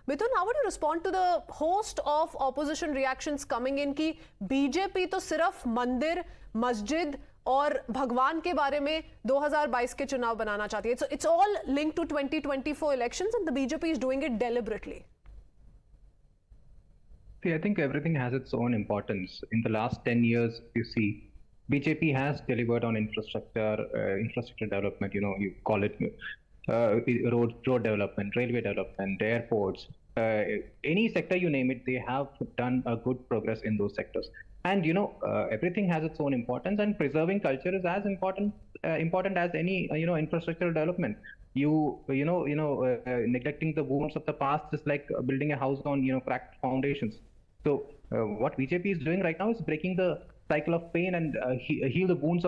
Mithun, how would you respond to the host of opposition reactions coming in कि BJP तो सिर्फ मंदिर, मस्जिद और भगवान के बारे में 2022 के चुनाव बनाना चाहती है. It's all linked to 2024 elections and the BJP is doing it deliberately. See, I think everything has its own importance. In the last 10 years, you see, BJP has delivered on infrastructure development, you call it road development, railway development, airports, any sector you name it, they have done a good progress in those sectors. And everything has its own importance, and preserving culture is as important as any infrastructural development. Neglecting the wounds of the past is like building a house on cracked foundations. So what BJP is doing right now is breaking the cycle of pain and heal the wounds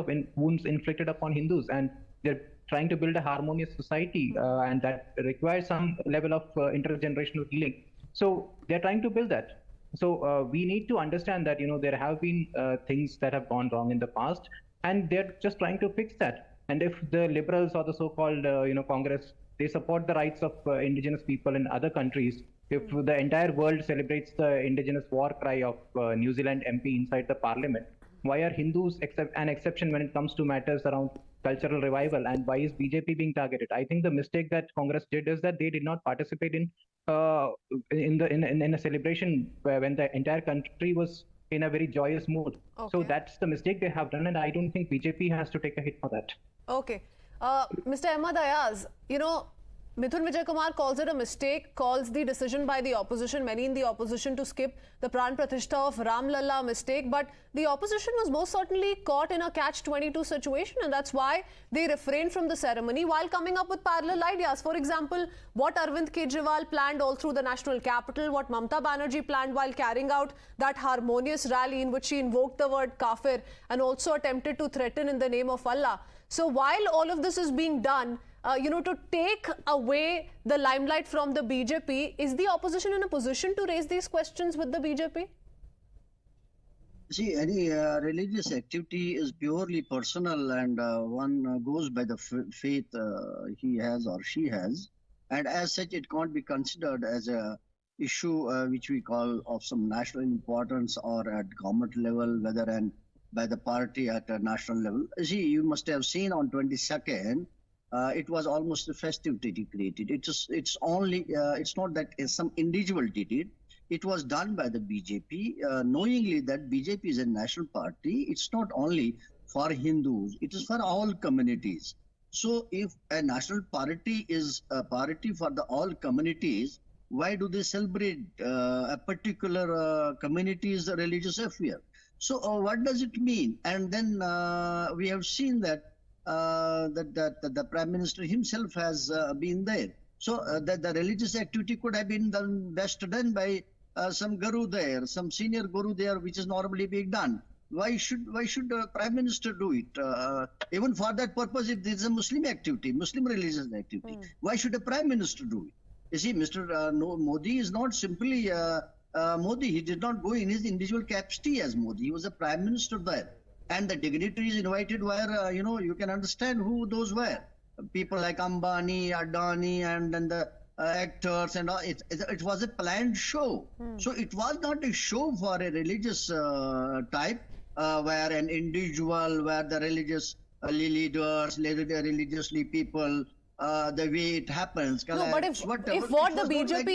inflicted upon Hindus, and they're trying to build a harmonious society, and that requires some level of intergenerational healing. So they're trying to build that. So we need to understand that there have been things that have gone wrong in the past, and they're just trying to fix that. And if the liberals or the so-called Congress, they support the rights of indigenous people in other countries, if the entire world celebrates the indigenous war cry of New Zealand MP inside the parliament, why are Hindus an exception when it comes to matters around cultural revival, and why is BJP being targeted? I think the mistake that Congress did is that they did not participate in a celebration when the entire country was in a very joyous mood. Okay. So that's the mistake they have done, and I don't think BJP has to take a hit for that. Okay. Mr. Ahmad Ayaz, Mithun Vijay Kumar calls it a mistake, calls the decision by the opposition, many in the opposition, to skip the Pran Pratishtha of Ram Lalla a mistake. But the opposition was most certainly caught in a catch-22 situation, and that's why they refrained from the ceremony while coming up with parallel ideas. For example, what Arvind Kejriwal planned all through the national capital, what Mamata Banerjee planned while carrying out that harmonious rally in which she invoked the word kafir and also attempted to threaten in the name of Allah. So while all of this is being done, to take away the limelight from the BJP, is the opposition in a position to raise these questions with the BJP? See, any religious activity is purely personal, and one goes by the faith he has or she has. And as such, it can't be considered as a issue which we call of some national importance or at government level, whether and by the party at a national level. See, you must have seen on 22nd, it was almost a festivity created. It's not that some individual did it. It was done by the BJP, knowingly that BJP is a national party. It's not only for Hindus, it is for all communities. So if a national party is a party for all communities, why do they celebrate a particular community's religious affair? So what does it mean? And then we have seen that the Prime Minister himself has been there. So that the religious activity could have been best done by some guru there, some senior guru there, which is normally being done. Why should the Prime Minister do it? Even for that purpose, if this is a Muslim activity, Muslim religious activity, why should a Prime Minister do it? You see, Mr. Modi is not simply Modi. He did not go in his individual capacity as Modi. He was a Prime Minister there. And the dignitaries invited were, you can understand who those were. People like Ambani, Adani, and then the actors and all. It was a planned show. So it was not a show for a religious type where an individual, where the religious leaders, religiously people, the way it happens. No, but if what the BJP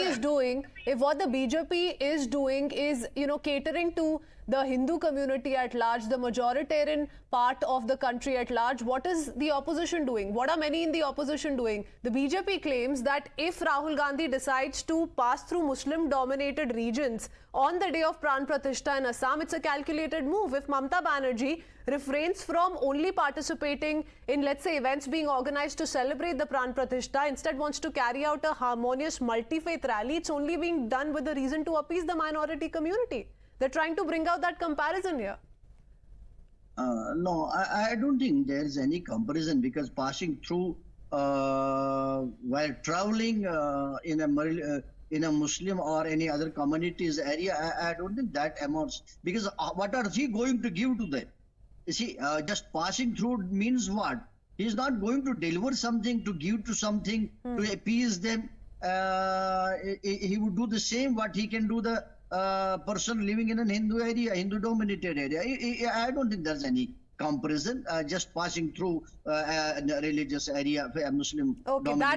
is doing is, catering to the Hindu community at large, the majoritarian part of the country at large, what is the opposition doing? What are many in the opposition doing? The BJP claims that if Rahul Gandhi decides to pass through Muslim-dominated regions on the day of Pran Pratishtha in Assam, it's a calculated move. If Mamata Banerjee refrains from only participating in, let's say, events being organized to celebrate the Pran Pratishtha, instead wants to carry out a harmonious multi-faith rally, it's only being done with the reason to appease the minority community. They're trying to bring out that comparison here. No, I don't think there is any comparison, because passing through while traveling in a Muslim or any other communities area, I don't think that amounts, because what are he going to give to them? You see, just passing through means what? He is not going to deliver something, to give to something, to appease them. he would do the same what he can do the person living in an Hindu area, Hindu-dominated area. I don't think there's any comparison. Just passing through a religious area, a Muslim. Okay, that